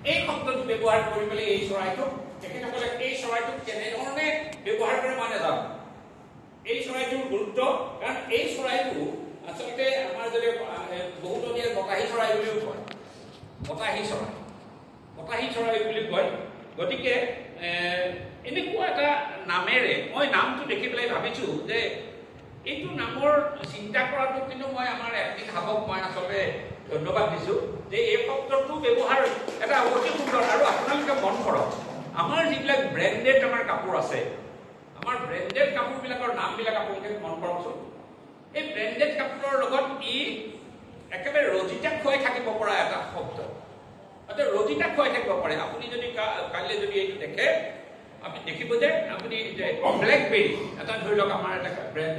এই শব্দটো ব্যৱহাৰ কৰি পেলাই এই চৰাইটো তেখেতসকলে এই চৰাইটো কেনেধৰণে ব্যৱহাৰ কৰে মানে জানো এই চৰাইটোৰ গুৰুত্ব কাৰণ এই চৰাইটো আচলতে আমাৰ যদি বহুতলীয়া বতাহী চৰাই বুলিও কয় বতাহী চৰাই বুলি কয় গতিকে এনেকুৱা এটা নামেৰে মই নামটো দেখি পেলাই ভাবিছো যে এইটো নামৰ চিন্তা কৰাটো কিন্তু মই আমাৰ এথনিক হাবক মই আচলতে ধন্যবাদ দিছো যে এই শব্দটো ব্যৱহাৰ এটা অতি সুন্দৰ আৰু আপোনালোকে মন কৰক আমাৰ যিবিলাক ব্ৰেণ্ডেড আমাৰ কাপোৰ আছে আমাৰ ব্ৰেণ্ডেড কাপোৰবিলাকৰ নামবিলাক আপোনালোকে মন কৰকচোন এই ব্ৰেণ্ডেড কাপোৰৰ লগত ই একেবাৰে ৰজিতা খুৱাই থাকিব পৰা এটা শব্দ অৰ্থাৎ ৰজিতা খুৱাই থাকিব পাৰে আপুনি যদি কাইলৈ যদি এইটো দেখে আপুনি দেখিব যে আপুনি ব্লেকবেৰী এটা ধৰি লওক আমাৰ এটা ব্ৰেণ্ড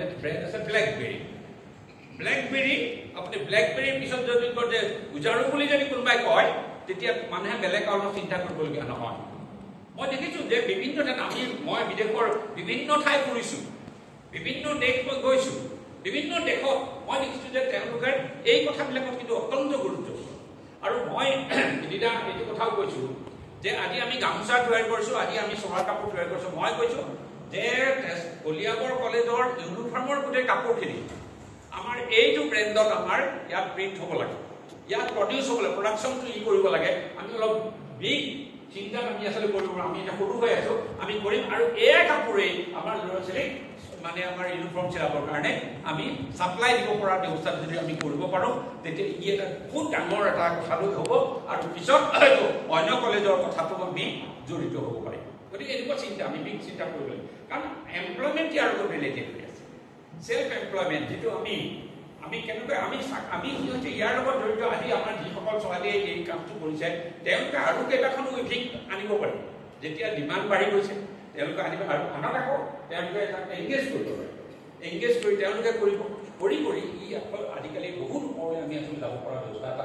আছে ব্লেকবেৰী আপুনি ব্লেকবেৰীৰ পিছত যদি কয় যে উজাৰু বুলি যদি কোনোবাই কয় তেতিয়া মানুহে বেলেগ কাৰণত চিন্তা কৰিবলগীয়া নহয় মই দেখিছোঁ যে বিভিন্ন ঠাইত মই বিদেশৰ বিভিন্ন ঠাই ফুৰিছোঁ বিভিন্ন দেশ মই গৈছোঁ বিভিন্ন দেশত মই দেখিছোঁ যে তেওঁলোকে এই কথাবিলাকত কিন্তু অত্যন্ত গুৰুত্ব আৰু মই সিদিনা এইটো কথাও কৈছোঁ যে আজি আমি গামোচা তৈয়াৰ কৰিছোঁ আজি আমি চৰাৰ কাপোৰ তৈয়াৰ কৰিছোঁ মই কৈছোঁ যে কলিয়াবৰ কলেজৰ ইউনিফৰ্মৰ গোটেই কাপোৰখিনি আমাৰ এইটো ব্ৰেণ্ডত আমাৰ ইয়াত প্ৰিণ্ট হ'ব লাগে ইয়াত প্ৰডিউচ হ'ব লাগে প্ৰডাকশ্যনটো কৰিব লাগে আমি অলপ বিগ চিন্তাত আমি আচলতে কৰিব আমি এতিয়া সৰু হৈ আছোঁ আমি কৰিম আৰু এই কাপোৰেই আমাৰ ল'ৰা ছোৱালীক মানে আমাৰ ইউনিফৰ্ম চিলাবৰ কাৰণে আমি ছাপ্লাই দিব পৰা ব্যৱস্থা যদি আমি কৰিব পাৰোঁ তেতিয়া ই এটা বহুত ডাঙৰ এটা কথালৈ হ'ব আৰু পিছত অন্য কলেজৰ কথাটো আমি জড়িত হ'ব পাৰিম গতিকে এনেকুৱা চিন্তা আমি বিগ চিন্তা কৰিব লাগিব কাৰণ এমপ্লয়মেণ্ট ইয়াৰ লগত ৰিলেটেড হৈ আছে সেলফ এমপ্লয়মেণ্ট যেটো আমি কেনেকৈ আমি কি হৈছে ইয়াৰ লগত জড়িত আজি আমাৰ যিসকল ছোৱালীয়ে এই কামটো কৰিছে তেওঁলোকে আৰু কেইবাখনো উইভিং আনিব পাৰে যেতিয়া ডিমাণ্ড বাঢ়ি গৈছে তেওঁলোকে আনিব আৰু আনক আকৌ তেওঁলোকে এংগেজ কৰিব পাৰে এংগেজ কৰি তেওঁলোকে কৰিব কৰি ই আজিকালি বহুত ওপৰলৈ আমি আচলতে যাব পৰা ব্যৱস্থা